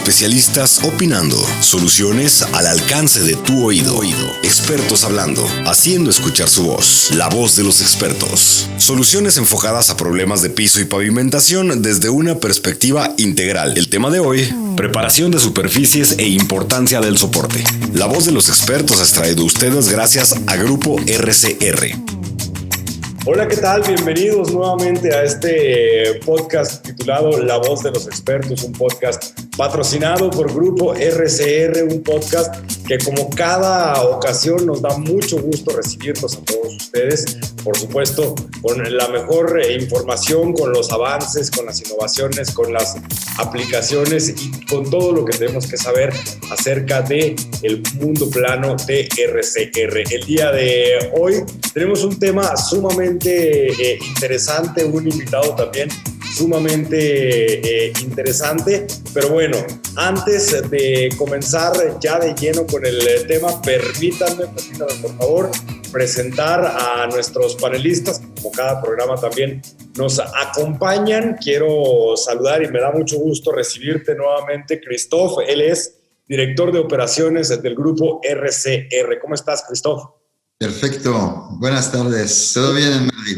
Especialistas opinando. Soluciones al alcance de tu oído. Expertos hablando, haciendo escuchar su voz. La voz de los expertos. Soluciones enfocadas a problemas de piso y pavimentación desde una perspectiva integral. El tema de hoy, preparación de superficies e importancia del soporte. La voz de los expertos es traído a ustedes gracias a Grupo RCR. Hola, ¿qué tal? Bienvenidos nuevamente a este podcast titulado La Voz de los Expertos, un podcast patrocinado por Grupo RCR, un podcast que como cada ocasión nos da mucho gusto recibirlos a todos ustedes, por supuesto, con la mejor información, con los avances, con las innovaciones, con las aplicaciones y con todo lo que tenemos que saber acerca del mundo plano de RCR. El día de hoy tenemos un tema sumamente interesante, un invitado también sumamente interesante, pero bueno, antes de comenzar ya de lleno con el tema, permítanme por favor presentar a nuestros panelistas. Como cada programa también nos acompañan, quiero saludar y me da mucho gusto recibirte nuevamente, Christoph. Él es director de operaciones del grupo RCR. ¿Cómo estás, Christoph? Perfecto, buenas tardes, ¿todo bien en Madrid?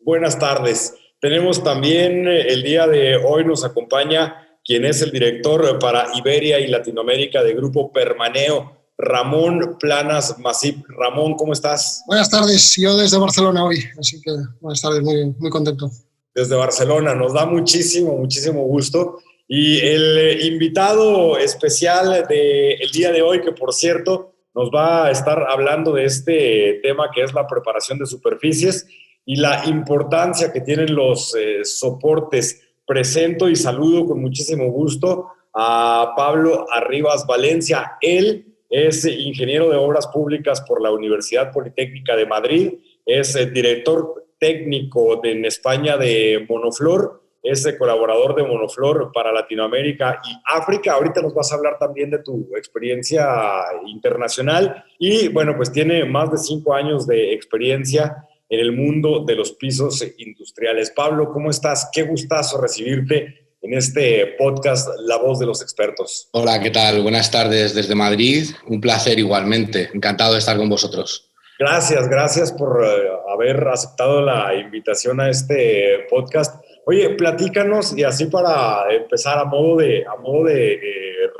Buenas tardes. Tenemos también el día de hoy nos acompaña quien es el director para Iberia y Latinoamérica de Grupo Permaneo, Ramón Planas Masip. Ramón, ¿cómo estás? Buenas tardes, yo desde Barcelona hoy, así que buenas tardes, muy contento. Desde Barcelona, nos da muchísimo gusto. Y el invitado especial del día de hoy, que por cierto nos va a estar hablando de este tema que es la preparación de superficies y la importancia que tienen los soportes. Presento y saludo con muchísimo gusto a Pablo Arribas Valencia. Él es ingeniero de obras públicas por la Universidad Politécnica de Madrid, es director técnico en España de Monoflor, es colaborador de Monoflor para Latinoamérica y África. Ahorita nos vas a hablar también de tu experiencia internacional y bueno, pues tiene más de 5 años de experiencia en el mundo de los pisos industriales. Pablo, ¿cómo estás? Qué gustazo recibirte en este podcast La Voz de los Expertos. Hola, ¿qué tal? Buenas tardes desde Madrid. Un placer igualmente. Encantado de estar con vosotros. Gracias por haber aceptado la invitación a este podcast. Oye, platícanos y así para empezar a modo de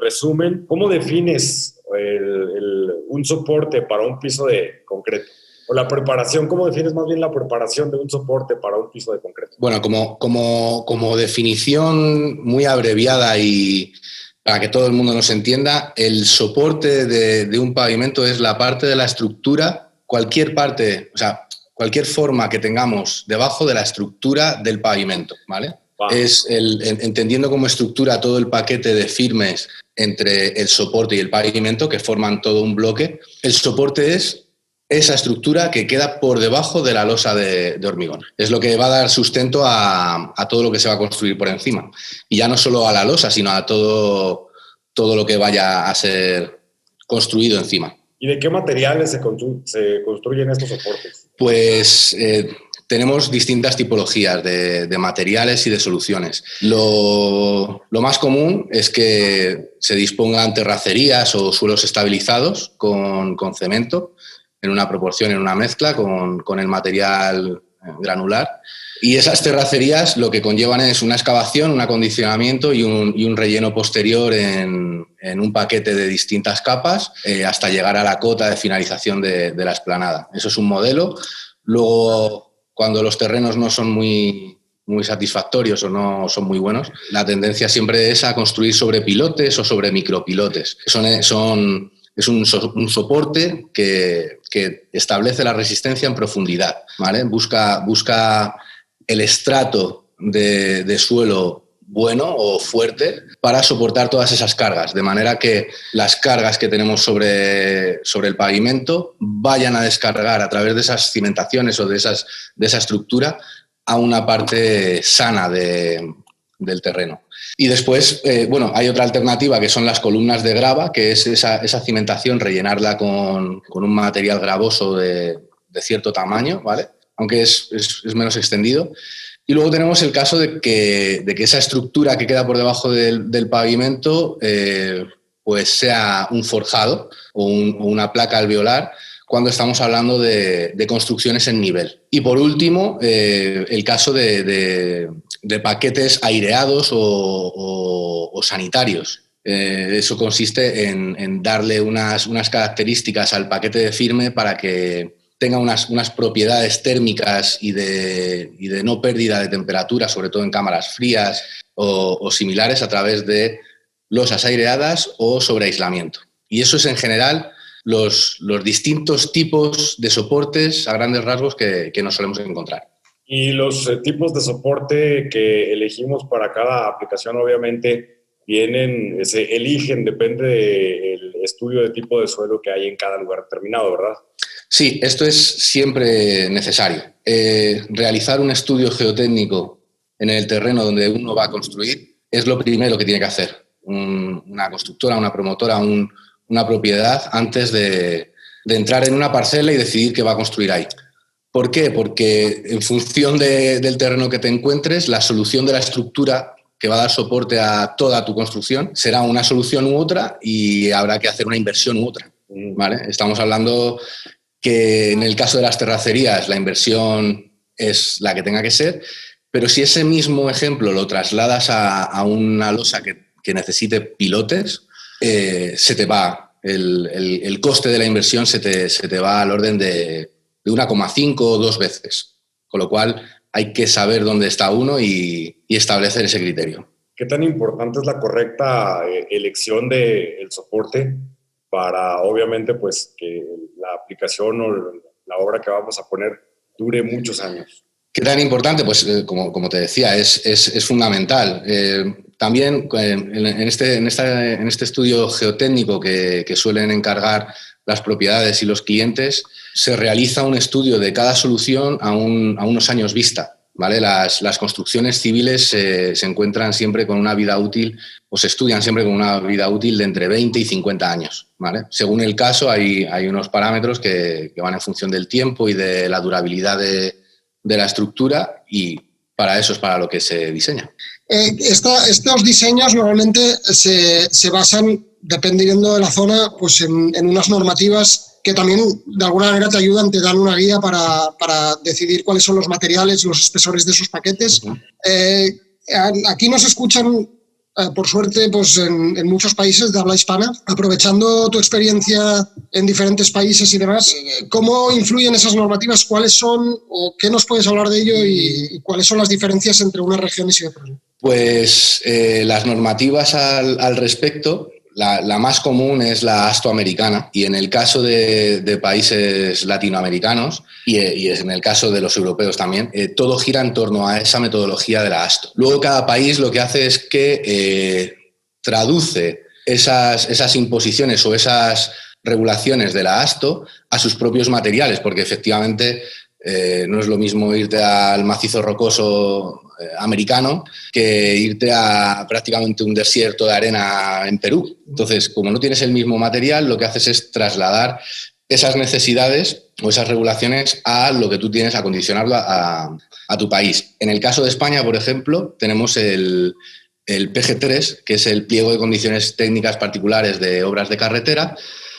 resumen, ¿cómo defines un soporte para un piso de concreto? O la preparación, ¿cómo defines más bien la preparación de un soporte para un piso de concreto? Bueno, como definición muy abreviada y para que todo el mundo nos entienda, el soporte de un pavimento es la parte de la estructura, cualquier parte, o sea, cualquier forma que tengamos debajo de la estructura del pavimento, ¿vale? Wow. Es entendiendo como estructura todo el paquete de firmes entre el soporte y el pavimento que forman todo un bloque. El soporte es esa estructura que queda por debajo de la losa de hormigón. Es lo que va a dar sustento a todo lo que se va a construir por encima. Y ya no solo a la losa, sino a todo lo que vaya a ser construido encima. ¿Y de qué materiales se construyen estos soportes? Pues tenemos distintas tipologías de materiales y de soluciones. Lo más común es que se dispongan terracerías o suelos estabilizados con cemento, en una proporción, en una mezcla con el material granular. Y esas terracerías lo que conllevan es una excavación, un acondicionamiento y un relleno posterior en un paquete de distintas capas hasta llegar a la cota de finalización de la explanada. Eso es un modelo. Luego, cuando los terrenos no son muy satisfactorios o no son muy buenos, la tendencia siempre es a construir sobre pilotes o sobre micropilotes. Es un soporte que establece la resistencia en profundidad, ¿vale? Busca el estrato de suelo bueno o fuerte para soportar todas esas cargas, de manera que las cargas que tenemos sobre el pavimento vayan a descargar a través de esas cimentaciones o de esa estructura a una parte sana del terreno. Y después, hay otra alternativa que son las columnas de grava, que es esa cimentación, rellenarla con un material gravoso de cierto tamaño, ¿vale? Aunque es menos extendido. Y luego tenemos el caso de que esa estructura que queda por debajo del pavimento pues sea un forjado o una placa alveolar cuando estamos hablando de construcciones en nivel. Y por último, el caso de paquetes aireados o sanitarios. Eso consiste en darle unas características al paquete de firme para que tenga unas propiedades térmicas y de no pérdida de temperatura, sobre todo en cámaras frías o similares, a través de losas aireadas o sobre aislamiento. Y eso es en general los distintos tipos de soportes a grandes rasgos que nos solemos encontrar. Y los tipos de soporte que elegimos para cada aplicación obviamente se eligen, depende del estudio de tipo de suelo que hay en cada lugar determinado, ¿verdad? Sí, esto es siempre necesario. Realizar un estudio geotécnico en el terreno donde uno va a construir es lo primero que tiene que hacer una constructora, una promotora, una propiedad antes de entrar en una parcela y decidir qué va a construir ahí. ¿Por qué? Porque en función del terreno que te encuentres, la solución de la estructura que va a dar soporte a toda tu construcción será una solución u otra y habrá que hacer una inversión u otra, ¿vale? Estamos hablando que en el caso de las terracerías la inversión es la que tenga que ser, pero si ese mismo ejemplo lo trasladas a una losa que necesite pilotes, se te va el coste de la inversión se te va al orden de 1,5 o 2 veces, con lo cual hay que saber dónde está uno y establecer ese criterio. ¿Qué tan importante es la correcta elección del soporte para, obviamente, pues que la aplicación o la obra que vamos a poner dure muchos años? ¿Qué tan importante? Pues como te decía, es fundamental. También en este estudio geotécnico que suelen encargar las propiedades y los clientes, se realiza un estudio de cada solución a unos años vista, ¿vale? Las construcciones civiles se encuentran siempre con una vida útil, o se estudian siempre con una vida útil de entre 20 y 50 años, ¿vale? Según el caso, hay unos parámetros que van en función del tiempo y de la durabilidad de la estructura, y para eso es para lo que se diseña. Estos diseños normalmente se basan, dependiendo de la zona, pues en unas normativas que también de alguna manera te ayudan, te dan una guía para decidir cuáles son los materiales, los espesores de esos paquetes. Uh-huh. Aquí nos escuchan, por suerte, pues en muchos países de habla hispana. Aprovechando tu experiencia en diferentes países y demás, ¿cómo influyen esas normativas? ¿Cuáles son o qué nos puedes hablar de ello y cuáles son las diferencias entre unas regiones y otras? Pues las normativas al respecto, la más común es la ASTO americana, y en el caso de países latinoamericanos y en el caso de los europeos también, todo gira en torno a esa metodología de la ASTO. Luego cada país lo que hace es que traduce esas imposiciones o esas regulaciones de la ASTO a sus propios materiales, porque efectivamente no es lo mismo irte al macizo rocoso americano que irte a prácticamente un desierto de arena en Perú. Entonces, como no tienes el mismo material, lo que haces es trasladar esas necesidades o esas regulaciones a lo que tú tienes, acondicionarlo a tu país. En el caso de España, por ejemplo, tenemos el PG3, que es el Pliego de Condiciones Técnicas Particulares de Obras de Carretera,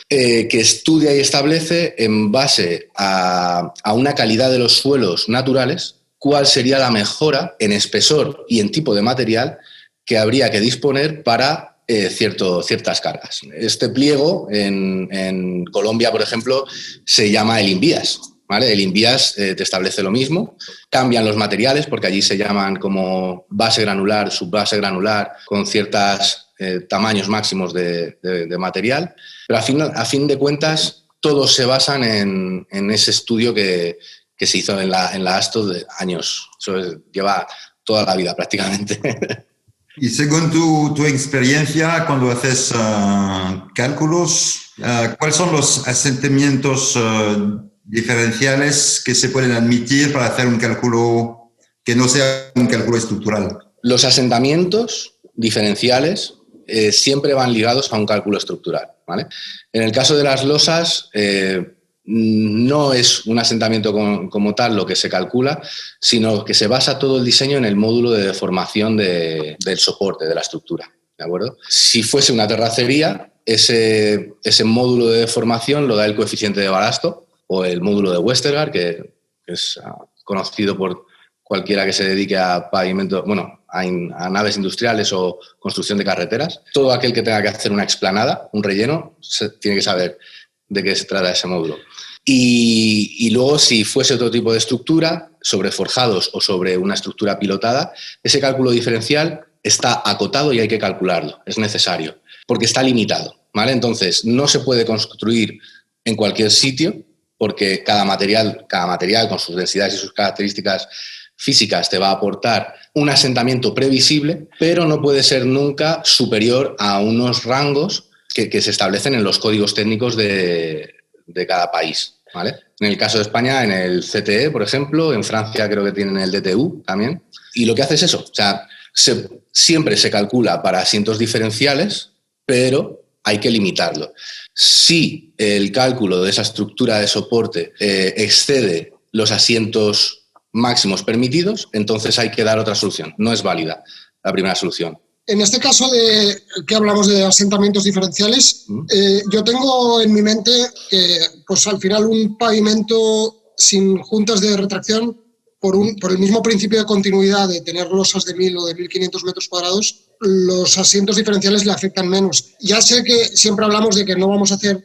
que estudia y establece, en base a una calidad de los suelos naturales, cuál sería la mejora en espesor y en tipo de material que habría que disponer para ciertas cargas. Este pliego en Colombia, por ejemplo, se llama el INVIAS, ¿vale? El INVIAS te establece lo mismo. Cambian los materiales porque allí se llaman como base granular, subbase granular, con ciertos tamaños máximos de material. Pero a fin de cuentas, todos se basan en ese estudio que se hizo en la ASTO de años. Eso lleva toda la vida prácticamente. Y según tu experiencia, cuando haces cálculos, ¿cuáles son los asentamientos diferenciales que se pueden admitir para hacer un cálculo que no sea un cálculo estructural? Los asentamientos diferenciales siempre van ligados a un cálculo estructural, ¿vale? En el caso de las losas, no es un asentamiento como tal lo que se calcula, sino que se basa todo el diseño en el módulo de deformación del soporte, de la estructura, ¿de acuerdo? Si fuese una terracería, ese módulo de deformación lo da el coeficiente de balasto o el módulo de Westergaard, que es conocido por cualquiera que se dedique a pavimento, bueno, a naves industriales o construcción de carreteras. Todo aquel que tenga que hacer una explanada, un relleno, tiene que saber de qué se trata ese módulo. Y luego, si fuese otro tipo de estructura, sobre forjados o sobre una estructura pilotada, ese cálculo diferencial está acotado y hay que calcularlo, es necesario, porque está limitado, ¿vale? Entonces, no se puede construir en cualquier sitio, porque cada material con sus densidades y sus características físicas te va a aportar un asentamiento previsible, pero no puede ser nunca superior a unos rangos que se establecen en los códigos técnicos de cada país, ¿vale? En el caso de España, en el CTE, por ejemplo, en Francia creo que tienen el DTU también, y lo que hace es eso, o sea, siempre se calcula para asientos diferenciales, pero hay que limitarlo. Si el cálculo de esa estructura de soporte excede los asientos máximos permitidos, entonces hay que dar otra solución. No es válida la primera solución. En este caso de que hablamos de asentamientos diferenciales, yo tengo en mi mente que pues, al final un pavimento sin juntas de retracción, por el mismo principio de continuidad de tener losas de 1.000 o de 1.500 metros cuadrados, los asientos diferenciales le afectan menos. Ya sé que siempre hablamos de que no vamos a hacer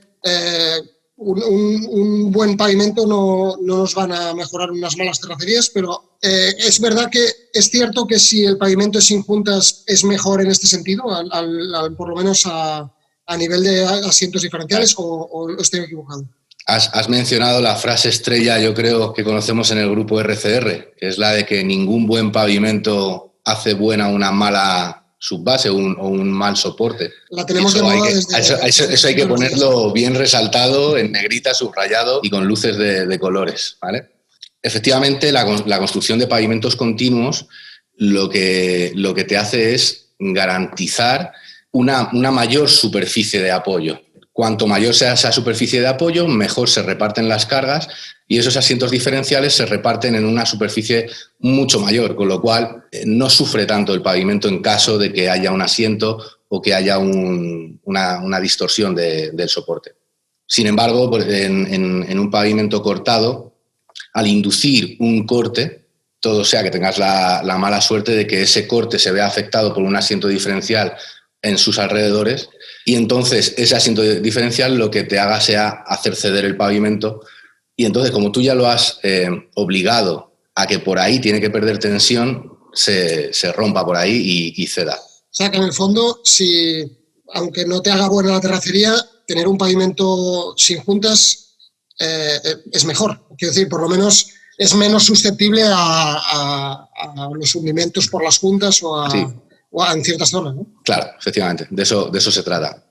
un buen pavimento, no nos van a mejorar unas malas terracerías, pero es verdad que es cierto que si el pavimento es sin juntas es mejor en este sentido, por lo menos a nivel de asientos diferenciales, o estoy equivocado. Has mencionado la frase estrella, yo creo, que conocemos en el grupo RCR, que es la de que ningún buen pavimento hace buena una mala subbase o un mal soporte. La tenemos de moda eso hay que ponerlo bien resaltado, en negrita, subrayado y con luces de colores, ¿vale? Efectivamente, la construcción de pavimentos continuos lo que te hace es garantizar una mayor superficie de apoyo. Cuanto mayor sea esa superficie de apoyo, mejor se reparten las cargas y esos asientos diferenciales se reparten en una superficie mucho mayor, con lo cual no sufre tanto el pavimento en caso de que haya un asiento o que haya una distorsión del soporte. Sin embargo, en un pavimento cortado, al inducir un corte, todo sea que tengas la mala suerte de que ese corte se vea afectado por un asiento diferencial en sus alrededores, y entonces ese asiento diferencial lo que te haga sea hacer ceder el pavimento, y entonces como tú ya lo has obligado a que por ahí tiene que perder tensión, se rompa por ahí y ceda. O sea que en el fondo, aunque no te haga buena la terracería, tener un pavimento sin juntas es mejor. Quiero decir, por lo menos es menos susceptible a los hundimientos por las juntas Sí. o en ciertas zonas, ¿no? Claro, efectivamente, de eso se trata.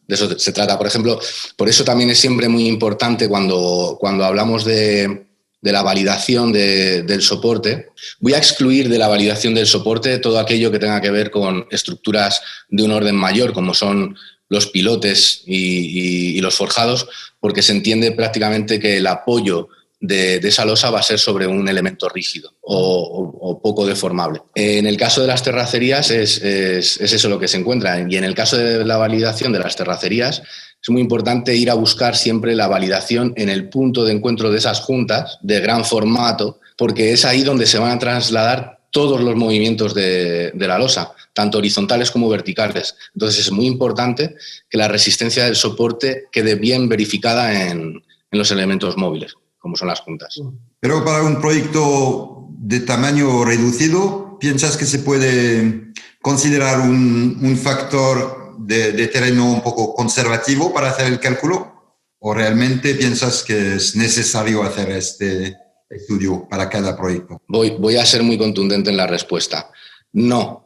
De eso se trata. Por ejemplo, por eso también es siempre muy importante cuando hablamos de la validación del soporte. Voy a excluir de la validación del soporte todo aquello que tenga que ver con estructuras de un orden mayor, como son los pilotes y los forjados, porque se entiende prácticamente que el apoyo de esa losa va a ser sobre un elemento rígido o poco deformable. En el caso de las terracerías es eso lo que se encuentra, y en el caso de la validación de las terracerías es muy importante ir a buscar siempre la validación en el punto de encuentro de esas juntas de gran formato, porque es ahí donde se van a trasladar todos los movimientos de la losa, tanto horizontales como verticales. Entonces es muy importante que la resistencia del soporte quede bien verificada en los elementos móviles, como son las juntas. Pero para un proyecto de tamaño reducido, ¿piensas que se puede considerar un factor de terreno un poco conservativo para hacer el cálculo? ¿O realmente piensas que es necesario hacer este estudio para cada proyecto? Voy a ser muy contundente en la respuesta. No,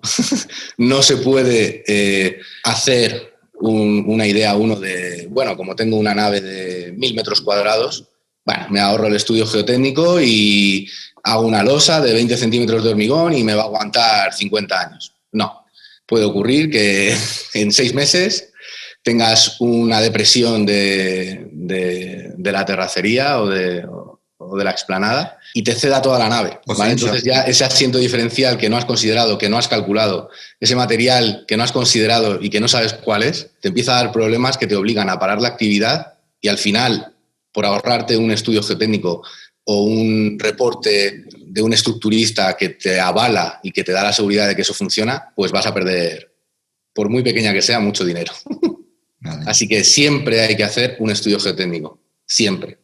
no se puede hacer una idea de, bueno, como tengo una nave de 1.000 metros cuadrados, bueno, me ahorro el estudio geotécnico y hago una losa de 20 centímetros de hormigón y me va a aguantar 50 años. No, puede ocurrir que en 6 meses tengas una depresión de la terracería o de la explanada y te ceda toda la nave, ¿vale? Entonces ya ese asiento diferencial que no has considerado, que no has calculado, ese material que no has considerado y que no sabes cuál es, te empieza a dar problemas que te obligan a parar la actividad y al final, por ahorrarte un estudio geotécnico o un reporte de un estructurista que te avala y que te da la seguridad de que eso funciona, pues vas a perder, por muy pequeña que sea, mucho dinero. Vale. Así que siempre hay que hacer un estudio geotécnico, siempre.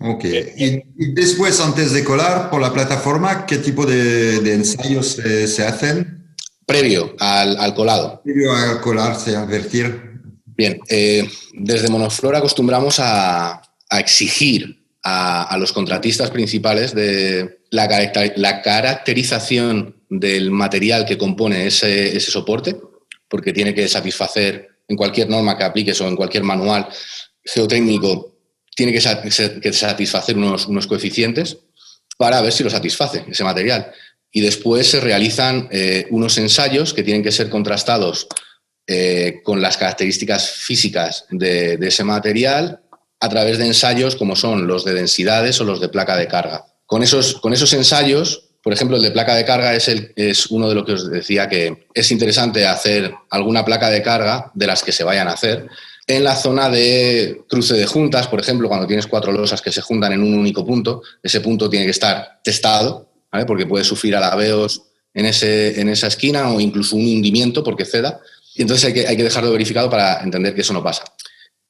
Ok. Y después, antes de colar por la plataforma, ¿qué tipo de ensayos se hacen? Previo al colado. Previo al colarse, a vertir. Bien, desde Monoflor acostumbramos a exigir a los contratistas principales de la caracterización del material que compone ese soporte, porque tiene que satisfacer en cualquier norma que apliques o en cualquier manual geotécnico, tiene que satisfacer unos coeficientes para ver si lo satisface ese material. Y después se realizan unos ensayos que tienen que ser contrastados con las características físicas de ese material a través de ensayos como son los de densidades o los de placa de carga. Con esos ensayos, por ejemplo, el de placa de carga es uno de lo que os decía que es interesante hacer alguna placa de carga de las que se vayan a hacer en la zona de cruce de juntas, por ejemplo, cuando tienes 4 losas que se juntan en un único punto, ese punto tiene que estar testado, ¿vale? Porque puede sufrir alabeos en esa esquina o incluso un hundimiento porque ceda. Y entonces hay que dejarlo verificado para entender que eso no pasa.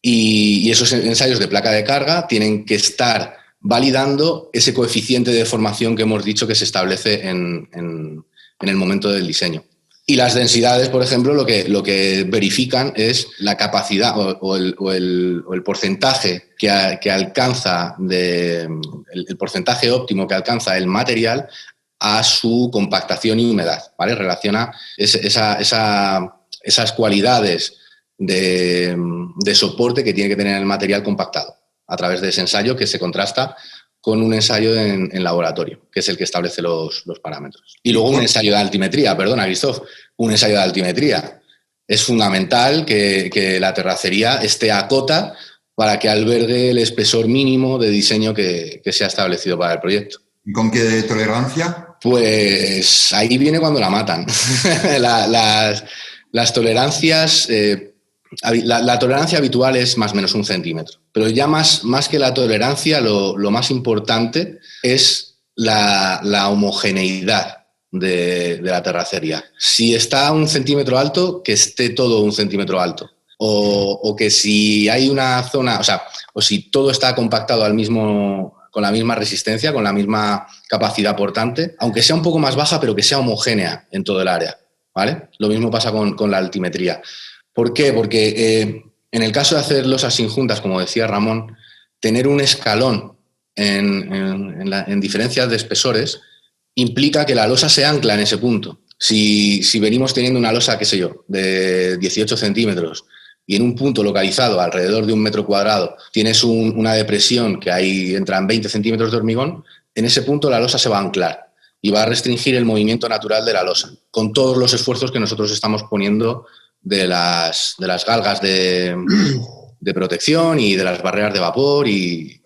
Y esos ensayos de placa de carga tienen que estar validando ese coeficiente de deformación que hemos dicho que se establece en el momento del diseño. Y las densidades, por ejemplo, lo que verifican es la capacidad o el porcentaje que alcanza, el porcentaje óptimo que alcanza el material a su compactación y humedad, ¿vale? Relaciona esas cualidades de soporte que tiene que tener el material compactado a través de ese ensayo que se contrasta con un ensayo en laboratorio, que es el que establece los parámetros. Y luego un ensayo de altimetría, perdona, Christoph, un ensayo de altimetría. Es fundamental que la terracería esté a cota para que albergue el espesor mínimo de diseño que se ha establecido para el proyecto. ¿Y con qué tolerancia? Pues ahí viene cuando la matan. Las tolerancias... La tolerancia habitual es más o menos 1 centímetro, pero ya más que la tolerancia, lo más importante es la homogeneidad de la terracería. Si está 1 centímetro alto, que esté todo 1 centímetro alto. O que si hay una zona, o si todo está compactado con la misma resistencia, con la misma capacidad portante, aunque sea un poco más baja, pero que sea homogénea en todo el área, ¿vale? Lo mismo pasa con la altimetría. ¿Por qué? Porque en el caso de hacer losas injuntas, como decía Ramón, tener un escalón en diferencias de espesores implica que la losa se ancla en ese punto. Si venimos teniendo una losa, qué sé yo, de 18 centímetros y en un punto localizado alrededor de 1 metro cuadrado tienes una depresión que ahí entran 20 centímetros de hormigón, en ese punto la losa se va a anclar y va a restringir el movimiento natural de la losa, con todos los esfuerzos que nosotros estamos poniendo de las galgas de protección y de las barreras de vapor y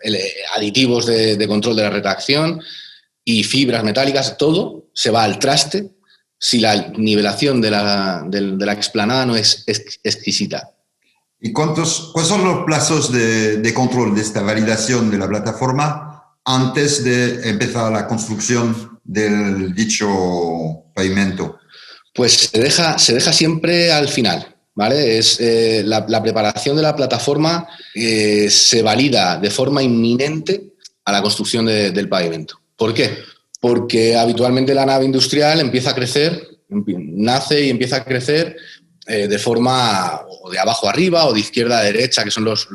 aditivos de control de la retracción y fibras metálicas, todo se va al traste si la nivelación de la explanada no es exquisita. ¿Y cuáles son los plazos de control de esta validación de la plataforma antes de empezar la construcción del dicho pavimento? Pues se deja siempre al final, ¿vale? Es la preparación de la plataforma se valida de forma inminente a la construcción del pavimento. ¿Por qué? Porque habitualmente la nave industrial empieza a crecer, nace y empieza a crecer de forma o de abajo arriba o de izquierda a derecha, que son las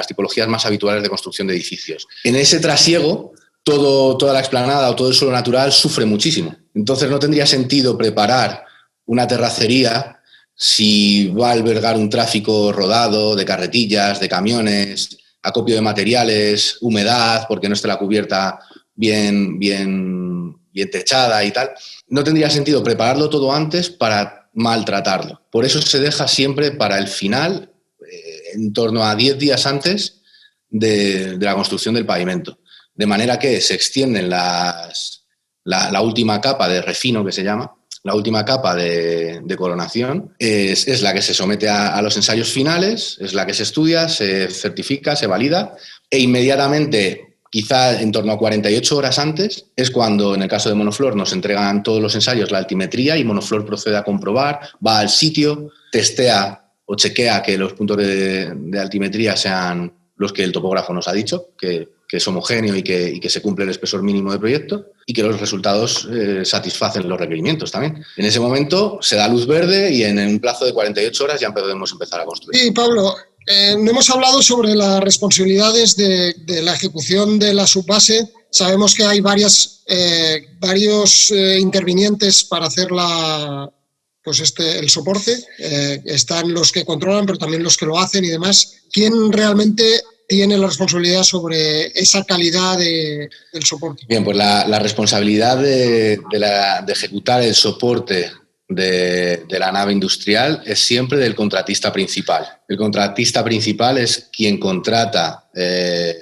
tipologías más habituales de construcción de edificios. En ese trasiego, toda la explanada o todo el suelo natural sufre muchísimo. Entonces no tendría sentido preparar una terracería si va a albergar un tráfico rodado de carretillas, de camiones, acopio de materiales, humedad, porque no esté la cubierta bien techada y tal. No tendría sentido prepararlo todo antes para maltratarlo. Por eso se deja siempre para el final, en torno a 10 días antes de la construcción del pavimento. De manera que se extienden la última capa de refino, que se llama, la última capa de coronación, es la que se somete a los ensayos finales, es la que se estudia, se certifica, se valida, e inmediatamente, quizá en torno a 48 horas antes, es cuando, en el caso de Monoflor, nos entregan todos los ensayos, la altimetría, y Monoflor procede a comprobar, va al sitio, testea o chequea que los puntos de altimetría sean los que el topógrafo nos ha dicho, que es homogéneo y que se cumple el espesor mínimo de proyecto, y que los resultados satisfacen los requerimientos también. En ese momento se da luz verde y en un plazo de 48 horas ya podemos empezar a construir. Sí, Pablo, no hemos hablado sobre las responsabilidades de la ejecución de la subbase. Sabemos que hay varios intervinientes para hacer el soporte. Están los que controlan, pero también los que lo hacen y demás. ¿Quién realmente tiene la responsabilidad sobre esa calidad del soporte? Bien, pues la responsabilidad de ejecutar el soporte de la nave industrial es siempre del contratista principal. El contratista principal es quien contrata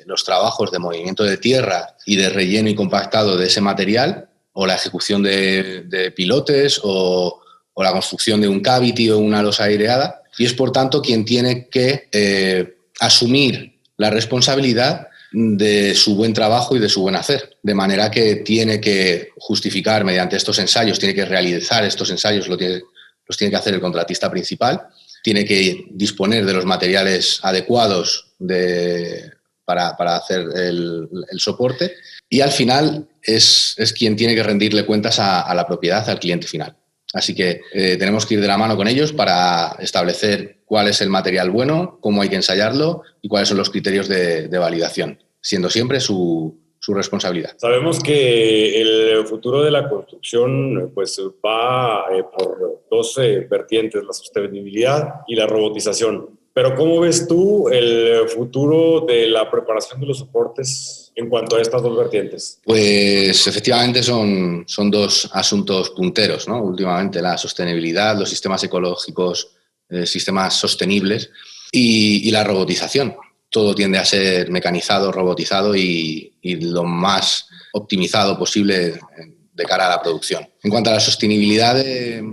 los trabajos de movimiento de tierra y de relleno y compactado de ese material, o la ejecución de pilotes, o la construcción de un cavity o una losa aireada, y es por tanto quien tiene que asumir la responsabilidad de su buen trabajo y de su buen hacer. De manera que tiene que justificar mediante estos ensayos, tiene que realizar estos ensayos, los tiene que hacer el contratista principal, tiene que disponer de los materiales adecuados para hacer el soporte, y al final es quien tiene que rendirle cuentas a la propiedad, al cliente final. Así que tenemos que ir de la mano con ellos para establecer cuál es el material bueno, cómo hay que ensayarlo y cuáles son los criterios de validación, siendo siempre su responsabilidad. Sabemos que el futuro de la construcción pues, va por dos vertientes, la sostenibilidad y la robotización. Pero ¿cómo ves tú el futuro de la preparación de los soportes en cuanto a estas dos vertientes? Pues efectivamente son dos asuntos punteros, ¿no? Últimamente la sostenibilidad, los sistemas ecológicos, sistemas sostenibles y la robotización. Todo tiende a ser mecanizado, robotizado y lo más optimizado posible de cara a la producción. En cuanto a la sostenibilidad de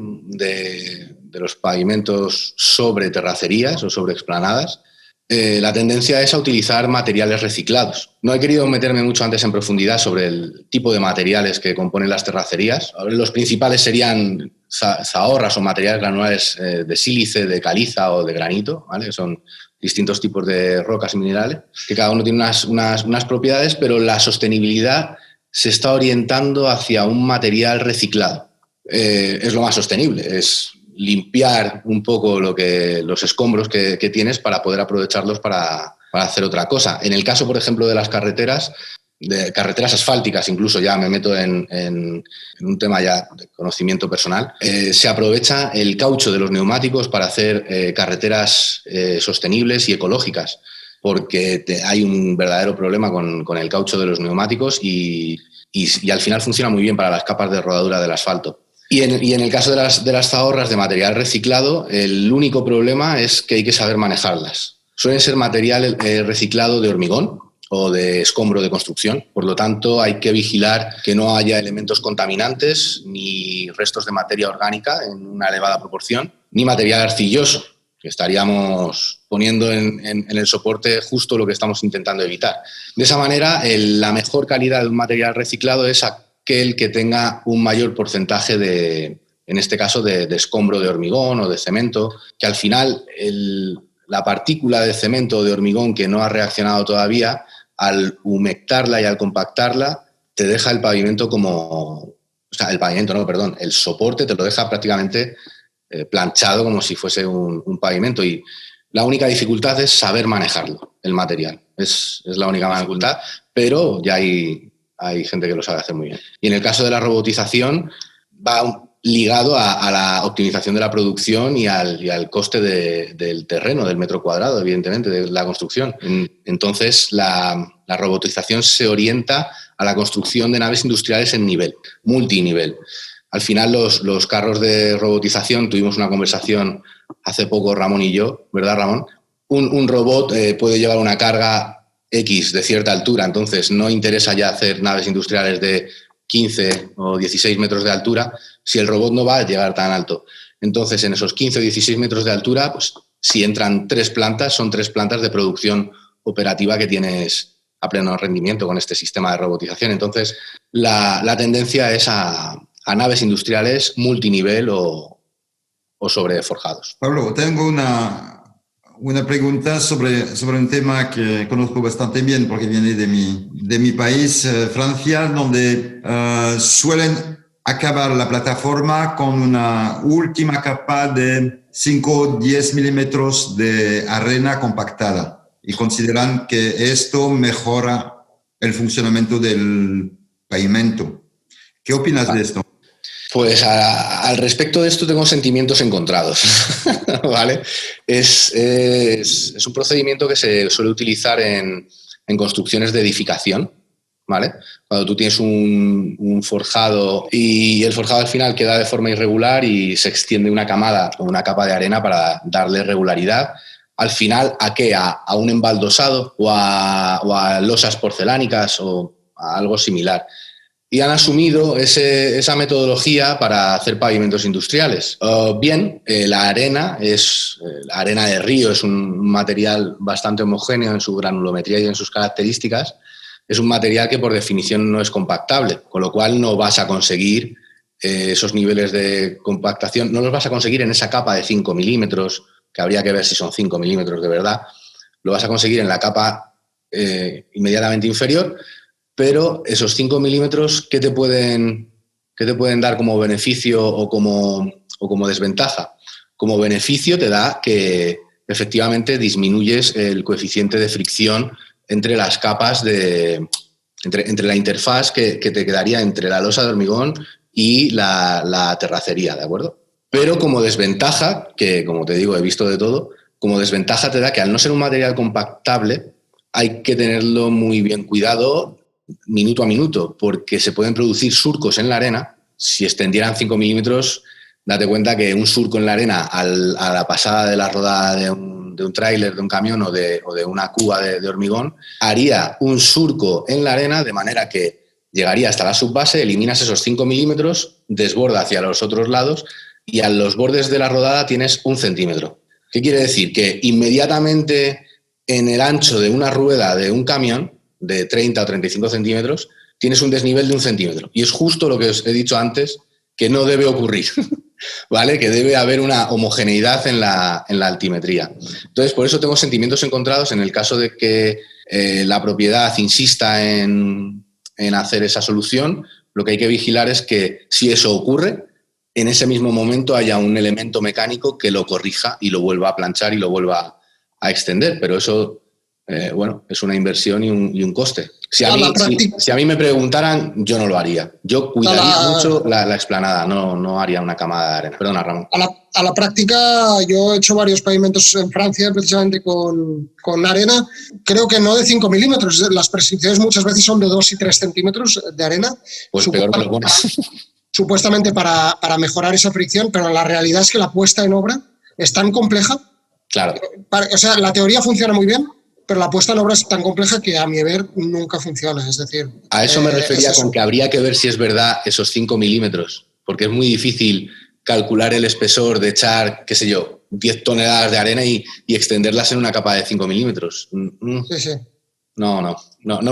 los pavimentos sobre terracerías o sobre explanadas, la tendencia es a utilizar materiales reciclados. No he querido meterme mucho antes en profundidad sobre el tipo de materiales que componen las terracerías. Los principales serían zahorras o materiales granulares de sílice, de caliza o de granito, ¿vale? Son distintos tipos de rocas y minerales, que cada uno tiene unas propiedades, pero la sostenibilidad se está orientando hacia un material reciclado. Es lo más sostenible, es limpiar un poco los escombros que tienes para poder aprovecharlos para hacer otra cosa. En el caso, por ejemplo, de las carreteras asfálticas, incluso ya me meto en un tema ya de conocimiento personal, se aprovecha el caucho de los neumáticos para hacer carreteras sostenibles y ecológicas, porque hay un verdadero problema con el caucho de los neumáticos y al final funciona muy bien para las capas de rodadura del asfalto. Y en el caso de las zahorras de material reciclado, el único problema es que hay que saber manejarlas. Suelen ser material reciclado de hormigón o de escombro de construcción. Por lo tanto, hay que vigilar que no haya elementos contaminantes ni restos de materia orgánica en una elevada proporción, ni material arcilloso, que estaríamos poniendo en el soporte justo lo que estamos intentando evitar. De esa manera, la mejor calidad de un material reciclado es aquel que tenga un mayor porcentaje en este caso, de escombro de hormigón o de cemento, que al final la partícula de cemento o de hormigón que no ha reaccionado todavía, al humectarla y al compactarla, te deja el pavimento el soporte te lo deja prácticamente planchado como si fuese un pavimento, y la única dificultad es saber manejarlo, el material. Es la única dificultad, pero ya hay gente que lo sabe hacer muy bien. Y en el caso de la robotización va ligado a la optimización de la producción y al coste del terreno, del metro cuadrado, evidentemente, de la construcción. Entonces, la robotización se orienta a la construcción de naves industriales en nivel, multinivel. al final los carros de robotización, tuvimos una conversación hace poco Ramón y yo, ¿verdad, Ramón? Un robot puede llevar una carga X de cierta altura, entonces no interesa ya hacer naves industriales de 15 o 16 metros de altura si el robot no va a llegar tan alto. Entonces, en esos 15 o 16 metros de altura, pues si entran 3 plantas, son 3 plantas de producción operativa que tienes a pleno rendimiento con este sistema de robotización. Entonces, la tendencia es a naves industriales multinivel o sobre forjados. Pablo, tengo una pregunta sobre un tema que conozco bastante bien porque viene de mi país, Francia, donde suelen acabar la plataforma con una última capa de 5 o 10 milímetros de arena compactada y consideran que esto mejora el funcionamiento del pavimento. ¿Qué opinas de esto? Pues al respecto de esto tengo sentimientos encontrados, ¿vale? Es un procedimiento que se suele utilizar en construcciones de edificación, ¿vale? Cuando tú tienes un forjado y el forjado al final queda de forma irregular y se extiende una camada o una capa de arena para darle regularidad, al final, ¿a qué? ¿A un embaldosado o a losas porcelánicas o a algo similar? Y han asumido esa metodología para hacer pavimentos industriales. La arena de río, es un material bastante homogéneo en su granulometría y en sus características. Es un material que por definición no es compactable, con lo cual no vas a conseguir esos niveles de compactación, no los vas a conseguir en esa capa de 5 milímetros, que habría que ver si son 5 milímetros de verdad. Lo vas a conseguir en la capa inmediatamente inferior. Pero esos 5 milímetros, ¿qué te pueden dar como beneficio o como desventaja? Como beneficio te da que efectivamente disminuyes el coeficiente de fricción entre las capas entre la interfaz que te quedaría entre la losa de hormigón y la terracería, ¿de acuerdo? Pero como desventaja, que como te digo he visto de todo, como desventaja te da que al no ser un material compactable hay que tenerlo muy bien cuidado minuto a minuto, porque se pueden producir surcos en la arena. Si extendieran 5 milímetros, date cuenta que un surco en la arena a la pasada de la rodada de un tráiler, de un camión o de una cuba de hormigón, haría un surco en la arena de manera que llegaría hasta la subbase, eliminas esos 5 milímetros, desborda hacia los otros lados y a los bordes de la rodada tienes 1 centímetro. ¿Qué quiere decir? Que inmediatamente en el ancho de una rueda de un camión de 30 o 35 centímetros, tienes un desnivel de 1 centímetro. Y es justo lo que os he dicho antes, que no debe ocurrir, ¿vale? Que debe haber una homogeneidad en la altimetría. Entonces, por eso tengo sentimientos encontrados en el caso de que la propiedad insista en hacer esa solución. Lo que hay que vigilar es que si eso ocurre, en ese mismo momento haya un elemento mecánico que lo corrija y lo vuelva a planchar y lo vuelva a extender. Pero eso... es una inversión y un coste. Si a mí me preguntaran, yo no lo haría. Yo cuidaría mucho la explanada, no haría una camada de arena. Perdona, Ramón. A la práctica, yo he hecho varios pavimentos en Francia precisamente con arena. Creo que no de 5 milímetros. Las prescripciones muchas veces son de 2 y 3 centímetros de arena. Pues peor me lo pones. Supuestamente para mejorar esa fricción, pero la realidad es que la puesta en obra es tan compleja. Claro. O sea, la teoría funciona muy bien, pero la puesta en obra es tan compleja que a mi ver nunca funciona. Es decir, a eso me refería con que habría que ver si es verdad esos 5 milímetros, porque es muy difícil calcular el espesor de echar, qué sé yo, 10 toneladas de arena y extenderlas en una capa de 5 milímetros. Sí. No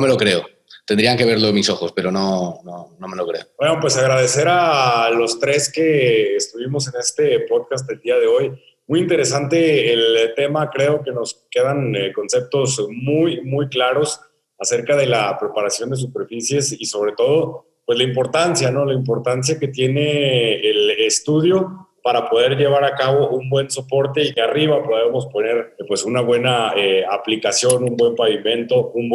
me lo creo. Tendrían que verlo en mis ojos, pero no me lo creo. Bueno, pues agradecer a los 3 que estuvimos en este podcast el día de hoy. Muy interesante el tema, creo que nos quedan conceptos muy, muy claros acerca de la preparación de superficies y sobre todo, pues la importancia, ¿no? La importancia que tiene el estudio para poder llevar a cabo un buen soporte y que arriba podemos poner pues una buena aplicación, un buen pavimento, un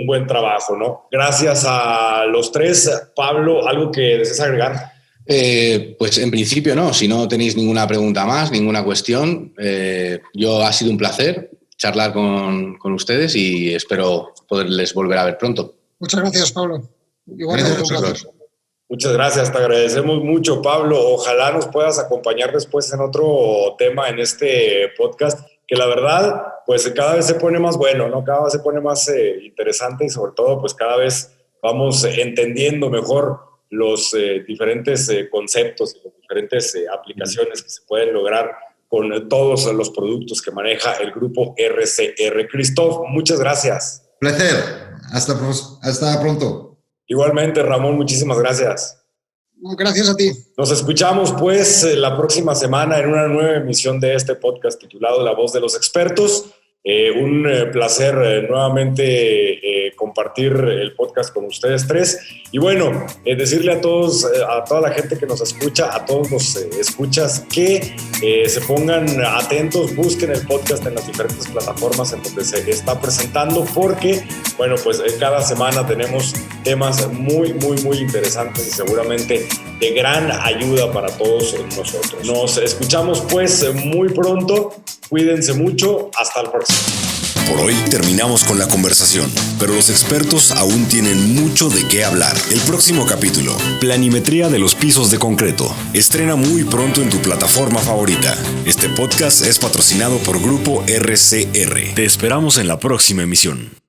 buen trabajo, ¿no? Gracias a los 3. Pablo, ¿algo que desees agregar? Pues en principio no, si no tenéis ninguna pregunta más, ninguna cuestión, yo ha sido un placer charlar con ustedes y espero poderles volver a ver pronto. Muchas gracias, Pablo. Igualmente un placer. Muchas gracias, te agradecemos mucho, Pablo. Ojalá nos puedas acompañar después en otro tema en este podcast, que la verdad, pues cada vez se pone más bueno, ¿no? Cada vez se pone más interesante y sobre todo, pues cada vez vamos entendiendo mejor los diferentes conceptos y las diferentes aplicaciones que se pueden lograr con todos los productos que maneja el grupo RCR. Christoph, muchas gracias. Placer. Hasta pronto. Igualmente, Ramón, muchísimas gracias. Gracias a ti. Nos escuchamos pues la próxima semana en una nueva emisión de este podcast titulado La Voz de los Expertos. Un placer nuevamente compartir el podcast con ustedes tres. Y bueno, decirle a todos, a toda la gente que nos escucha, a todos los escuchas, que se pongan atentos, busquen el podcast en las diferentes plataformas en donde se está presentando, porque, bueno, pues cada semana tenemos temas muy, muy, muy interesantes y seguramente de gran ayuda para todos nosotros. Nos escuchamos pues muy pronto. Cuídense mucho. Hasta el próximo. Por hoy terminamos con la conversación, pero los expertos aún tienen mucho de qué hablar. El próximo capítulo, Planimetría de los pisos de concreto, estrena muy pronto en tu plataforma favorita. Este podcast es patrocinado por Grupo RCR. Te esperamos en la próxima emisión.